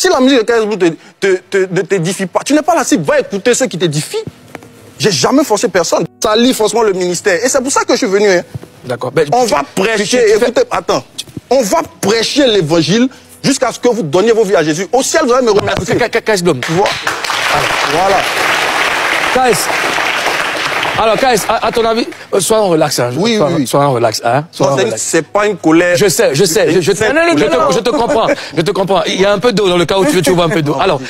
Si la musique de KS Blue ne t'édifie pas, tu n'es pas la cible, va écouter ceux qui t'édifient. J'ai jamais forcé personne. Ça lie forcément le ministère. Et c'est pour ça que je suis venu. Hein. D'accord. On va prêcher, écoutez, attends. On va prêcher l'évangile jusqu'à ce que vous donniez vos vies à Jésus. Au ciel, vous allez me remercier. KS Blum. Tu vois? Voilà. KS. Alors, KS, à ton avis, sois en relax. Hein. Oui. Sois en relax. Hein. C'est pas une colère. Je sais. Je te comprends. Je te comprends. Il y a un peu d'eau dans le cas où tu vois un peu d'eau. Alors,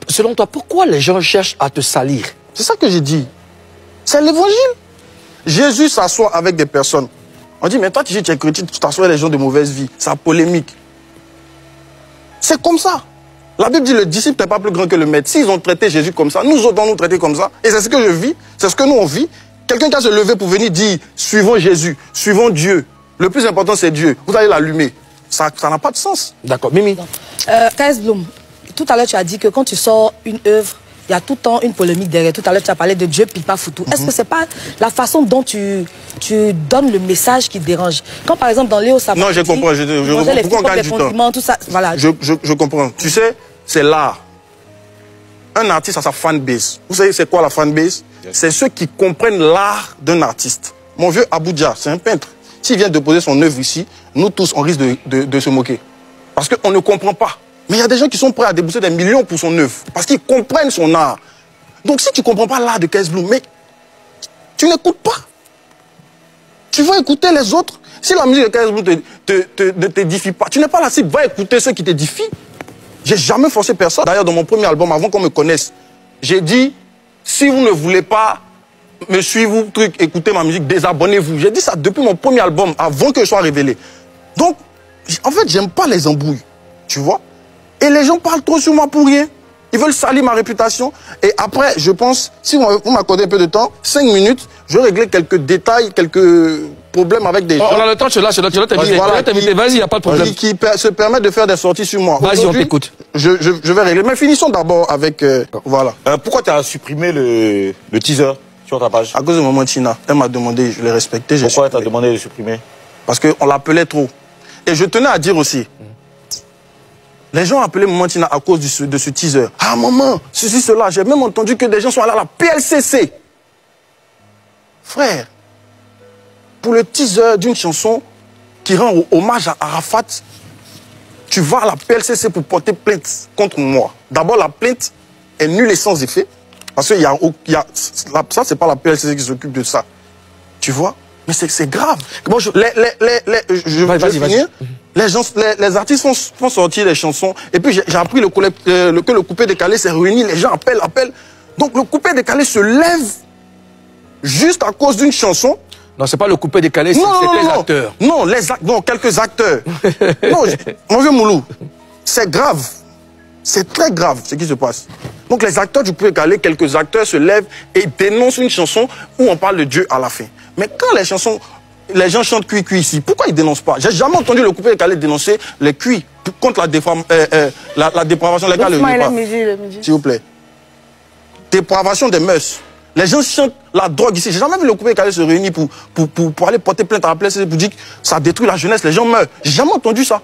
selon toi, pourquoi les gens cherchent à te salir? C'est ça que j'ai dit. C'est l'évangile. Jésus s'assoit avec des personnes. On dit, mais toi, tu es chrétien, tu t'assois avec les gens de mauvaise vie. C'est polémique. C'est comme ça. La Bible dit, le disciple n'est pas plus grand que le maître. S'ils ont traité Jésus comme ça, nous autres, on nous traiter comme ça. Et c'est ce que je vis, c'est ce que nous, on vit. Quelqu'un qui a se levé pour venir dire, suivons Jésus, suivons Dieu. Le plus important, c'est Dieu. Vous allez l'allumer. Ça n'a pas de sens. D'accord. Mimi. KS Blum, tout à l'heure, tu as dit que quand tu sors une œuvre, il y a tout le temps une polémique derrière. Tout à l'heure, tu as parlé de Dieu pique pas foutu. Est-ce que c'est pas la façon dont tu donnes le message qui te dérange? Quand par exemple dans Léo Sapin, non, je comprends. Je comprends. Pourquoi on gagne du temps? Tout ça, voilà. Je comprends. Tu sais, c'est l'art. Un artiste a sa fanbase. Vous savez, c'est quoi la fanbase? C'est ceux qui comprennent l'art d'un artiste. Mon vieux Abuja, c'est un peintre. S'il vient déposer son œuvre ici, nous tous, on risque de se moquer. Parce qu'on ne comprend pas. Mais il y a des gens qui sont prêts à débourser des millions pour son œuvre. Parce qu'ils comprennent son art. Donc si tu ne comprends pas l'art de KS Blue, mais tu n'écoutes pas. Tu vas écouter les autres. Si la musique de KS Blue ne t'édifie pas, tu n'es pas la cible, va écouter ceux qui t'édifient. J'ai jamais forcé personne. D'ailleurs, dans mon premier album, avant qu'on me connaisse, j'ai dit, si vous ne voulez pas me suivre, écouter ma musique, désabonnez-vous. J'ai dit ça depuis mon premier album, avant que je sois révélé. Donc, en fait, j'aime pas les embrouilles. Tu vois? Et les gens parlent trop sur moi pour rien. Ils veulent salir ma réputation. Et après, je pense, si vous m'accordez un peu de temps, 5 minutes, je vais régler quelques détails, quelques problèmes avec des gens. On a le temps, je dois t'inviter. Vas-y, il n'y a pas de problème. Qui se permettent de faire des sorties sur moi. Vas-y, on t'écoute. Je vais régler. Mais finissons d'abord avec... voilà. Pourquoi tu as supprimé le teaser sur ta page? À cause de Maman Tina. Elle m'a demandé, je l'ai respecté. Pourquoi tu as demandé de supprimer? Parce qu'on l'appelait trop. Et je tenais à dire aussi... Les gens appelaient Maman Tina à cause de ce teaser. Ah maman, ceci, cela. J'ai même entendu que des gens sont allés à la PLCC. Frère, pour le teaser d'une chanson qui rend hommage à Arafat, tu vas à la PLCC pour porter plainte contre moi. D'abord, la plainte est nulle et sans effet. Parce que ça, c'est pas la PLCC qui s'occupe de ça. Tu vois? Mais c'est grave. Bon, je vais finir. Les artistes font sortir les chansons. Et puis j'ai appris que le coupé décalé s'est réuni. Les gens appellent. Donc le coupé décalé se lève juste à cause d'une chanson. Non, c'est pas le coupé décalé, c'est les acteurs. Non, quelques acteurs. Non, mon vieux Moulou, c'est grave. C'est très grave ce qui se passe. Donc les acteurs du coupé décalé, quelques acteurs se lèvent et dénoncent une chanson où on parle de Dieu à la fin. Mais quand les gens chantent cuit ici, pourquoi ils ne dénoncent pas? J'ai jamais entendu le coupé décalé dénoncer les cuits contre la dépravation légale. S'il vous plaît. Dépravation des mœurs. Les gens chantent la drogue ici. J'ai jamais vu le coupé décalé se réunir pour aller porter plainte à la PLCC pour dire que ça détruit la jeunesse, les gens meurent. J'ai jamais entendu ça.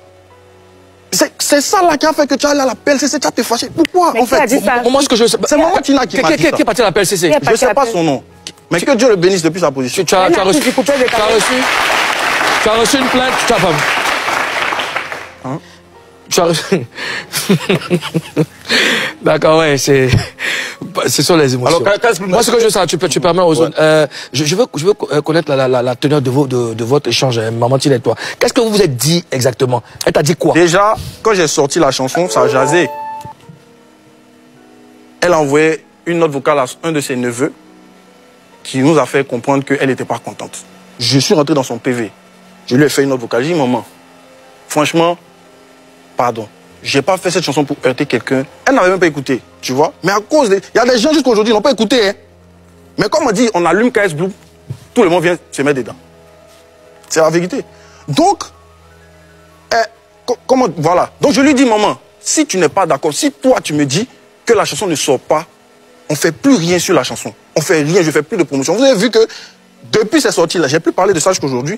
C'est ça là qui a fait que tu as allé à la PLCC, tu as te fâché. Pourquoi en fait? C'est Maman Tina qui m'a dit ça. Qui est parti à la PLCC? Je ne sais pas son nom. Mais que Dieu le bénisse depuis sa position. Tu as reçu une plainte, tu as pas. Hein? Tu as reçu. D'accord, ouais, ce sont les émotions. Alors, moi, ce que je sais, tu permets aux autres. Je veux connaître la teneur de votre échange, Maman Tina et toi. Qu'est-ce que vous vous êtes dit exactement? Elle t'a dit quoi? Déjà, quand j'ai sorti la chanson, ça a jasé. Elle a envoyé une note vocale à un de ses neveux qui nous a fait comprendre qu'elle n'était pas contente. Je suis rentré dans son PV. Je lui ai fait une note vocale. J'ai dit, maman, franchement, pardon, j'ai pas fait cette chanson pour heurter quelqu'un. Elle n'avait même pas écouté, tu vois. Mais à cause il y a des gens jusqu'à aujourd'hui qui n'ont pas écouté. Hein. Mais comme on dit, on allume KS Blue, tout le monde vient se mettre dedans. C'est la vérité. Donc, voilà. Donc je lui dis, maman, si tu n'es pas d'accord, si toi tu me dis que la chanson ne sort pas, on ne fait plus rien sur la chanson. On ne fait rien, je ne fais plus de promotion. Vous avez vu que depuis ces sorties-là, j'ai plus parlé de ça jusqu'aujourd'hui.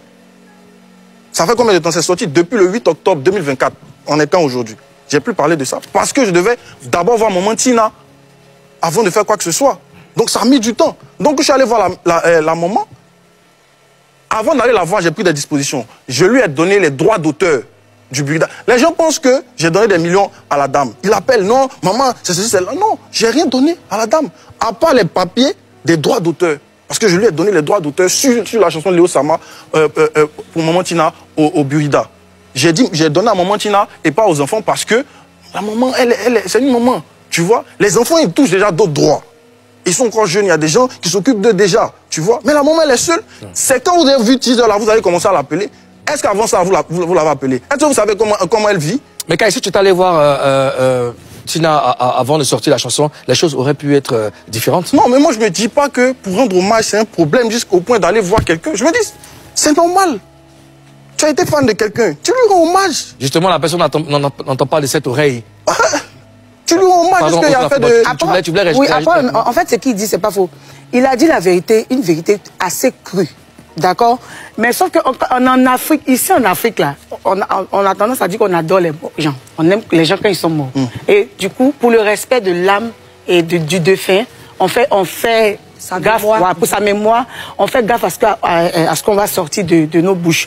Ça fait combien de temps c'est sorti? Depuis le 8 octobre 2024. On est quand aujourd'hui? j'ai plus parlé de ça. Parce que je devais d'abord voir maman Tina avant de faire quoi que ce soit. Donc ça a mis du temps. Donc je suis allé voir la maman. Avant d'aller la voir, j'ai pris des dispositions. Je lui ai donné les droits d'auteur du Burida. Les gens pensent que j'ai donné des millions à la dame. Il appelle, non, maman, c'est ceci, c'est là. Non, j'ai rien donné à la dame. À part les papiers des droits d'auteur. Parce que je lui ai donné les droits d'auteur sur la chanson de Léo Sama pour maman Tina au Burida. J'ai donné à maman Tina et pas aux enfants parce que la maman, c'est une maman. Tu vois, les enfants, ils touchent déjà d'autres droits. Ils sont encore jeunes, il y a des gens qui s'occupent d'eux déjà, tu vois. Mais la maman, elle est seule. C'est quand vous avez vu teaser là, vous allez commencer à l'appeler. Est-ce qu'avant ça, vous l'avez appelée? Est-ce que vous savez comment elle vit? Mais quand si tu t'allais voir Tina avant de sortir la chanson, les choses auraient pu être différentes? Non, mais moi, je me dis pas que pour rendre hommage, c'est un problème jusqu'au point d'aller voir quelqu'un. Je me dis, c'est normal. Tu as été fan de quelqu'un, tu lui rends hommage. Justement, la personne n'entend pas de cette oreille. Tu lui rends hommage, parce qu'il a fait de... Tu voulais oui, après, en fait, ce qu'il dit, c'est pas faux. Il a dit la vérité, une vérité assez crue. D'accord? Mais sauf qu'en Afrique, ici en Afrique, là, on a tendance à dire qu'on adore les gens. On aime les gens quand ils sont morts. Et du coup, pour le respect de l'âme et du défunt, on fait gaffe, pour sa mémoire, on fait gaffe à ce qu'on va sortir de nos bouches.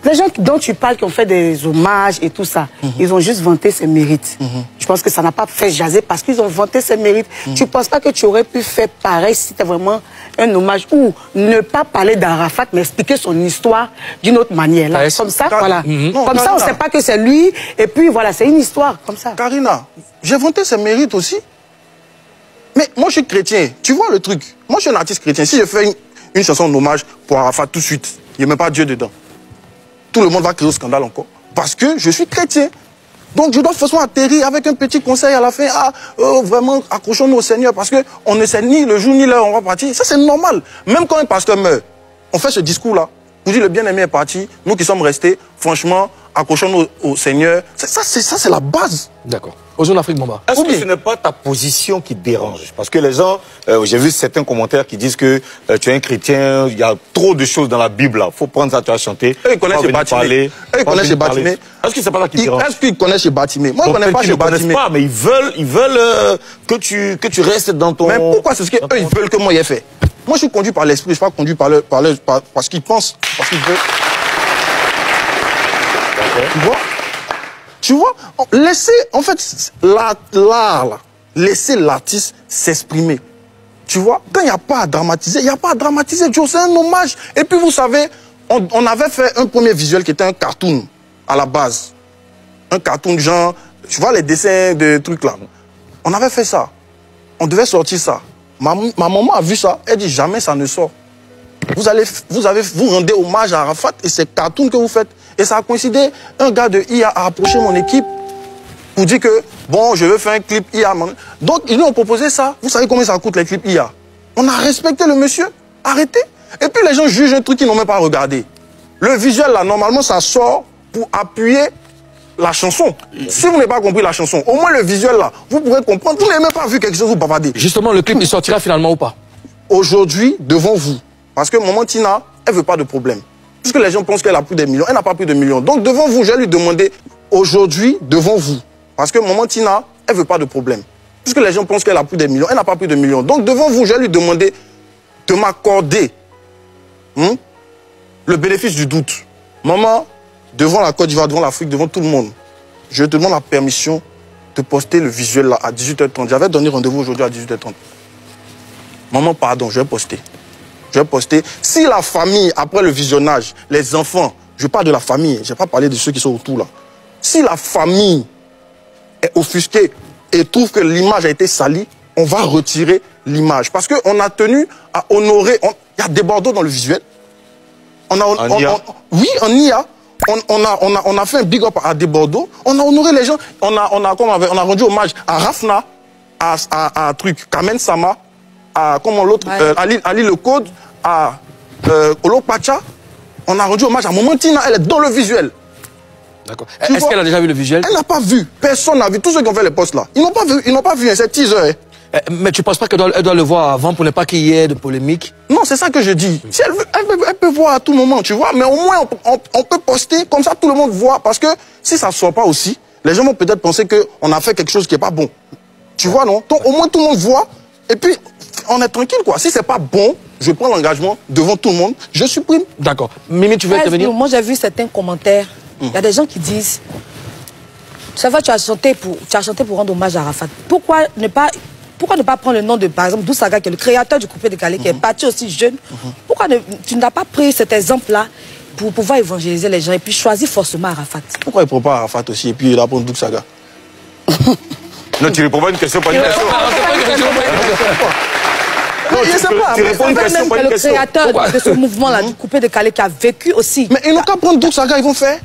Les gens dont tu parles qui ont fait des hommages et tout ça, ils ont juste vanté ses mérites. Je pense que ça n'a pas fait jaser parce qu'ils ont vanté ses mérites. Tu ne penses pas que tu aurais pu faire pareil si c'était vraiment un hommage ou ne pas parler d'Arafat mais expliquer son histoire d'une autre manière. Là, comme ça, voilà. Comme ça, on ne sait pas que c'est lui et puis voilà, c'est une histoire comme ça. Karina, j'ai vanté ses mérites aussi. Mais moi, je suis chrétien. Tu vois le truc? Moi, je suis un artiste chrétien. Si je fais une chanson d'hommage pour Arafat tout de suite, il n'y a même pas Dieu dedans. Tout le monde va créer au scandale encore. Parce que je suis chrétien. Donc, je dois forcément atterrir avec un petit conseil à la fin. Ah, vraiment, accrochons-nous au Seigneur. Parce qu'on ne sait ni le jour ni l'heure, on va partir. Ça, c'est normal. Même quand un pasteur meurt, on fait ce discours-là. Vous dites, le bien-aimé est parti. Nous qui sommes restés, franchement, accrochons-nous au Seigneur. Ça, c'est la base. D'accord. Ozone Afrique Mamba. Est-ce que ce n'est pas ta position qui dérange? Parce que les gens, j'ai vu certains commentaires qui disent que tu es un chrétien, il y a trop de choses dans la Bible là. Il faut prendre ça, tu as chanté. Eux, ils connaissent chez Batimé. Est-ce que c'est pas ça qui dérange? Est-ce qu'ils connaissent chez Batimé? Moi, je ne connais pas chez Batimé. Mais ils veulent que tu restes dans ton... Mais pourquoi c'est ce qu'eux, ils veulent que moi, j'aie fait? Moi, je suis conduit par l'esprit, je ne suis pas conduit par ce qu'ils pensent, parce qu'ils veulent. Tu vois, laissez, en fait, l'art, laissez l'artiste s'exprimer. Tu vois, quand il n'y a pas à dramatiser, il n'y a pas à dramatiser, Joe, c'est un hommage. Et puis, vous savez, on avait fait un premier visuel qui était un cartoon, à la base. Un cartoon genre, tu vois, les dessins de trucs là. On avait fait ça. On devait sortir ça. Ma maman a vu ça, elle dit jamais ça ne sort. Vous rendez hommage à Arafat et c'est cartoon que vous faites. Et ça a coïncidé, un gars de IA a approché mon équipe pour dire que, bon, je veux faire un clip IA. Donc, ils nous ont proposé ça. Vous savez combien ça coûte les clips IA? On a respecté le monsieur. Arrêtez. Et puis les gens jugent un truc qu'ils n'ont même pas regardé. Le visuel, là, normalement, ça sort pour appuyer la chanson. Si vous n'avez pas compris la chanson, au moins le visuel, là, vous pourrez comprendre. Vous n'avez même pas vu quelque chose, vous bavardez. Justement, le clip, il sortira finalement ou pas? Aujourd'hui, devant vous. Parce que maman Tina, elle ne veut pas de problème. Puisque les gens pensent qu'elle a plus de millions, elle n'a pas plus de millions. Donc devant vous, je vais lui demander, aujourd'hui, devant vous, parce que maman Tina, elle ne veut pas de problème. Puisque les gens pensent qu'elle a plus de millions, elle n'a pas plus de millions. Donc devant vous, je vais lui demander de m'accorder le bénéfice du doute. Maman, devant la Côte d'Ivoire, devant l'Afrique, devant tout le monde, je te demande la permission de poster le visuel là à 18h30. J'avais donné rendez-vous aujourd'hui à 18h30. Maman, pardon, je vais poster. Je vais poster. Si la famille, après le visionnage, les enfants, je parle de la famille, je n'ai pas parlé de ceux qui sont autour là. Si la famille est offusquée et trouve que l'image a été salie, on va retirer l'image. Parce qu'on a tenu à honorer. Il y a des bordeaux dans le visuel. Oui, en IA. On a fait un big up à des bordeaux. On a honoré les gens. On a rendu hommage à Rafna, à Kamen Sama, à l'autre, Ali Le Code, à Olo Pacha. On a rendu hommage à Maman Tina, elle est dans le visuel. D'accord. Est-ce qu'elle a déjà vu le visuel? Elle n'a pas vu. Personne n'a vu. Tous ceux qui ont fait les posts là, ils n'ont pas vu. C'est teaser. Mais tu ne penses pas qu'elle doit le voir avant pour ne pas qu'il y ait de polémique? Non, c'est ça que je dis. Si elle veut, elle peut voir à tout moment, tu vois. Mais au moins, on peut poster, comme ça tout le monde voit. Parce que si ça ne sort pas aussi, les gens vont peut-être penser qu'on a fait quelque chose qui n'est pas bon. Tu vois, non? Donc, au moins, tout le monde voit. Et puis, on est tranquille, quoi. Si c'est pas bon, je prends l'engagement devant tout le monde, je supprime. D'accord. Mimi, tu veux intervenir? Moi, j'ai vu certains commentaires. Il y a des gens qui disent, ça va, tu as chanté pour rendre hommage à Arafat. Pourquoi ne pas prendre le nom de, par exemple, Dousaga, qui est le créateur du coupé décalé, qui est parti aussi jeune? Pourquoi tu n'as pas pris cet exemple-là pour pouvoir évangéliser les gens et puis choisir forcément Arafat? Pourquoi il ne prend pas Arafat aussi et puis il apprend Dousaga? Non, tu réponds pas à une question, pas une question. Non, je sais pas. Tu réponds une question, pas une question. Le créateur de ce mouvement-là, du coupé décalé, qui a vécu aussi. Mais ils n'ont qu'à prendre Dousaga, ils vont faire.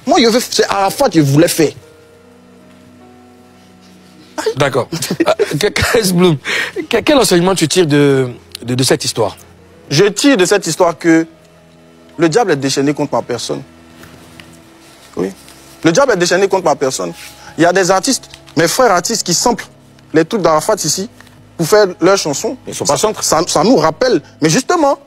Moi, c'est Arafat que je voulais faire. D'accord. Bloom, quel enseignement tu tires de cette histoire? Je tire de cette histoire que le diable est déchaîné contre ma personne. Oui. Le diable est déchaîné contre ma personne. Il y a des artistes, mes frères artistes, qui samplent les trucs d'Arafat ici pour faire leurs chansons. Ils sont pas chantres. Ça nous rappelle, mais justement,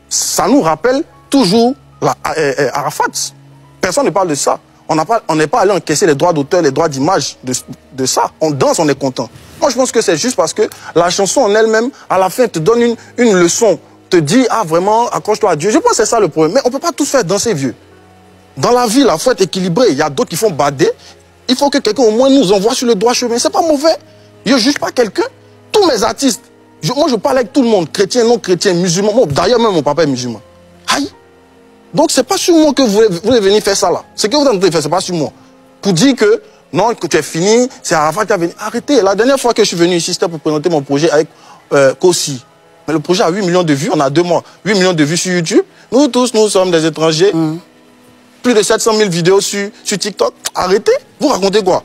ça nous rappelle toujours Arafat. Personne ne parle de ça. On n'est pas allé encaisser les droits d'auteur, les droits d'image de ça. On danse, on est content. Moi, je pense que c'est juste parce que la chanson en elle-même, à la fin, te donne une leçon. Te dit, ah vraiment, accroche-toi à Dieu. Je pense que c'est ça le problème. Mais on ne peut pas tous faire danser, vieux. Dans la vie, il faut être équilibré. Il y a d'autres qui font bader. Il faut que quelqu'un au moins nous envoie sur le droit chemin. C'est pas mauvais. Je ne juge pas quelqu'un. Tous mes artistes, moi je parle avec tout le monde, chrétien, non chrétien, musulman. D'ailleurs, même mon papa est musulman. Aïe. Donc c'est pas sur moi que vous voulez venir faire ça là. Ce que vous êtes en train de faire, c'est pas sur moi. Pour dire que non, que tu es fini, c'est Arafat qui a venu. Arrêtez. La dernière fois que je suis venu ici, c'était pour présenter mon projet avec Kossi. Mais le projet a 8 millions de vues en a 2 mois. 8 millions de vues sur YouTube. Nous tous, nous sommes des étrangers. Plus de 700 000 vidéos sur TikTok. Arrêtez. Vous racontez quoi?